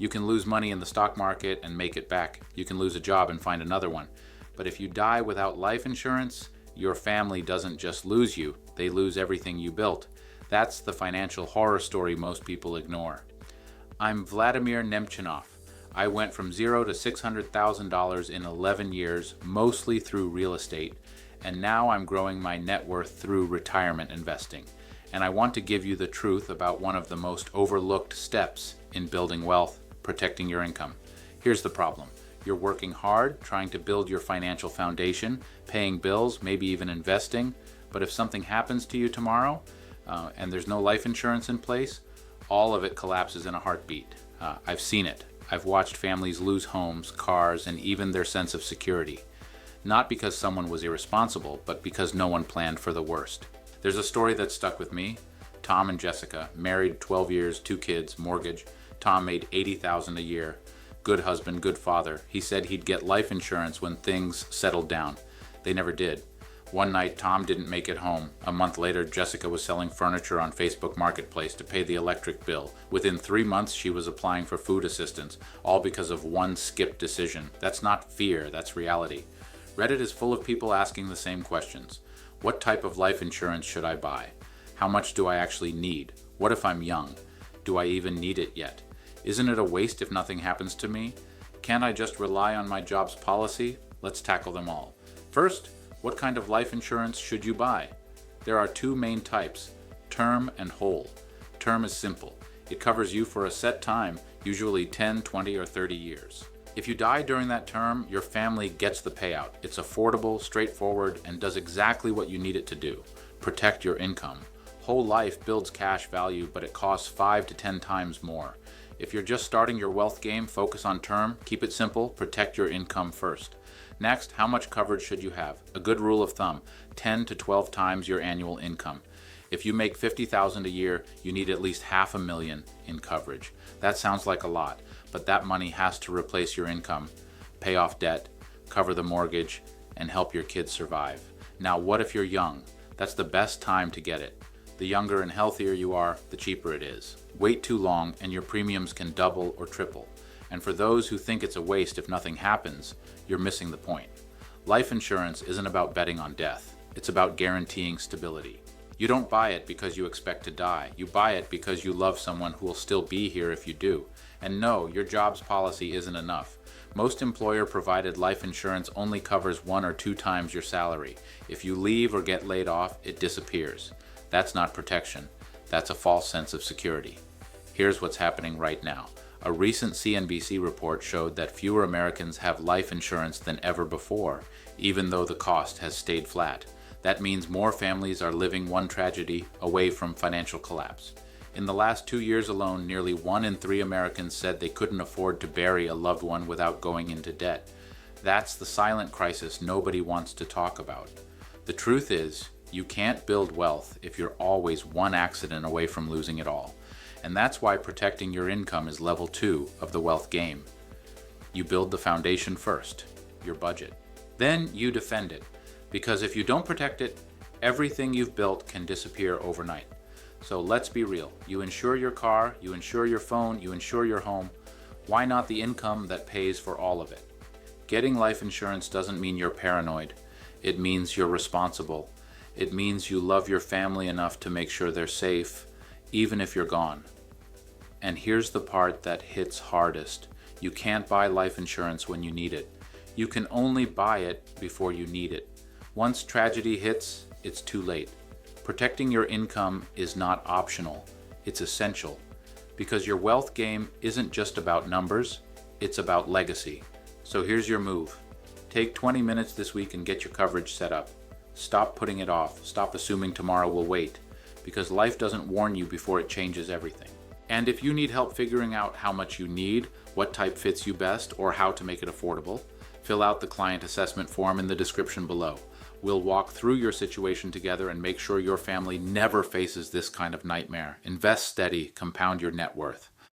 You can lose money in the stock market and make it back. You can lose a job and find another one. But if you die without life insurance, your family doesn't just lose you, they lose everything you built. That's the financial horror story most people ignore. I'm Vladimir Nemchinov. I went from zero to $600,000 in 11 years, mostly through real estate, and now I'm growing my net worth through retirement investing. And I want to give you the truth about one of the most overlooked steps in building wealth, protecting your income. Here's the problem. You're working hard, trying to build your financial foundation, paying bills, maybe even investing, but if something happens to you tomorrow, and there's no life insurance in place, all of it collapses in a heartbeat. I've seen it. I've watched families lose homes, cars, and even their sense of security. Not because someone was irresponsible, but because no one planned for the worst. There's a story that stuck with me. Tom and Jessica, married 12 years, 2 kids, mortgage. Tom made $80,000 a year. Good husband, good father. He said he'd get life insurance when things settled down. They never did. One night, Tom didn't make it home. A month later, Jessica was selling furniture on Facebook Marketplace to pay the electric bill. Within 3 months, she was applying for food assistance, all because of one skipped decision. That's not fear, that's reality. Reddit is full of people asking the same questions. What type of life insurance should I buy? How much do I actually need? What if I'm young? Do I even need it yet? Isn't it a waste if nothing happens to me? Can't I just rely on my job's policy? Let's tackle them all. First, what kind of life insurance should you buy? There are 2 main types, term and whole. Term is simple. It covers you for a set time, usually 10, 20, or 30 years. If you die during that term, your family gets the payout. It's affordable, straightforward, and does exactly what you need it to do. Protect your income. Whole life builds cash value, but it costs 5 to 10 times more. If you're just starting your wealth game, focus on term, keep it simple, protect your income first. Next, how much coverage should you have? A good rule of thumb, 10 to 12 times your annual income. If you make $50,000 a year, you need at least $500,000 in coverage. That sounds like a lot, but that money has to replace your income, pay off debt, cover the mortgage, and help your kids survive. Now, what if you're young? That's the best time to get it. The younger and healthier you are, the cheaper it is. Wait too long and your premiums can double or triple. And for those who think it's a waste if nothing happens, you're missing the point. Life insurance isn't about betting on death. It's about guaranteeing stability. You don't buy it because you expect to die. You buy it because you love someone who will still be here if you do. And no, your job's policy isn't enough. Most employer-provided life insurance only covers 1 or 2 times your salary. If you leave or get laid off, it disappears. That's not protection. That's a false sense of security. Here's what's happening right now. A recent CNBC report showed that fewer Americans have life insurance than ever before, even though the cost has stayed flat. That means more families are living one tragedy away from financial collapse. In the last 2 years alone, nearly 1 in 3 Americans said they couldn't afford to bury a loved one without going into debt. That's the silent crisis nobody wants to talk about. The truth is, you can't build wealth if you're always one accident away from losing it all. And that's why protecting your income is level 2 of the wealth game. You build the foundation first, your budget. Then you defend it. Because if you don't protect it, everything you've built can disappear overnight. So let's be real. You insure your car, you insure your phone, you insure your home. Why not the income that pays for all of it? Getting life insurance doesn't mean you're paranoid. It means you're responsible. It means you love your family enough to make sure they're safe, even if you're gone. And here's the part that hits hardest. You can't buy life insurance when you need it. You can only buy it before you need it. Once tragedy hits, it's too late. Protecting your income is not optional. It's essential. Because your wealth game isn't just about numbers, it's about legacy. So here's your move. Take 20 minutes this week and get your coverage set up. Stop putting it off. Stop assuming tomorrow will wait. Because life doesn't warn you before it changes everything. And if you need help figuring out how much you need, what type fits you best, or how to make it affordable, fill out the client assessment form in the description below. We'll walk through your situation together and make sure your family never faces this kind of nightmare. Invest steady, compound your net worth.